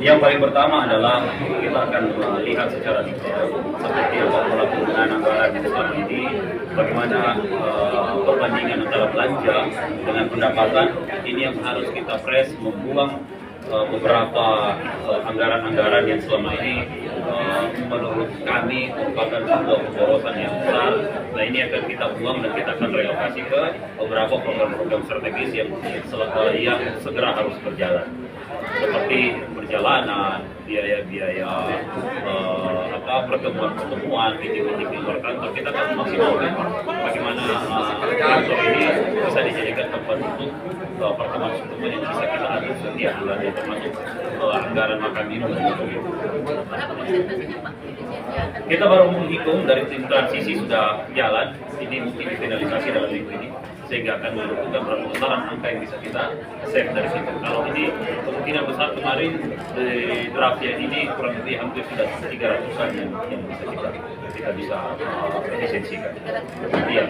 Yang paling pertama adalah kita akan melihat secara detail seperti apa pola penggunaan anggaran yang selama ini, bagaimana perbandingan antara belanja dengan pendapatan. Ini yang harus kita press, membuang beberapa anggaran-anggaran yang selama ini menurut kami merupakan sebuah pemborosan yang besar. Nah, ini akan kita buang dan kita akan relokasi ke beberapa program-program strategis yang segera harus berjalan, seperti perjalanan, biaya-biaya pertemuan-pertemuan, meeting-meeting di luar kantor. Kita akan maksimalkan bagaimana kantor ini bisa dijadikan tempat untuk pertemuan-pertemuan yang bisa kita atur setiap bulan, termasuk anggaran makan minum. Kita baru menghitung dari tim transisi sudah jalan, ini mungkin difinalisasi dalam minggu ini, sehingga akan menentukan berapa besaran angka yang bisa kita save dari situ. Kalau ini kemungkinan besar kemarin di draftnya ini kurang lebih hampir sudah 300-an yang bisa kita bisa efisiensikan. Iya,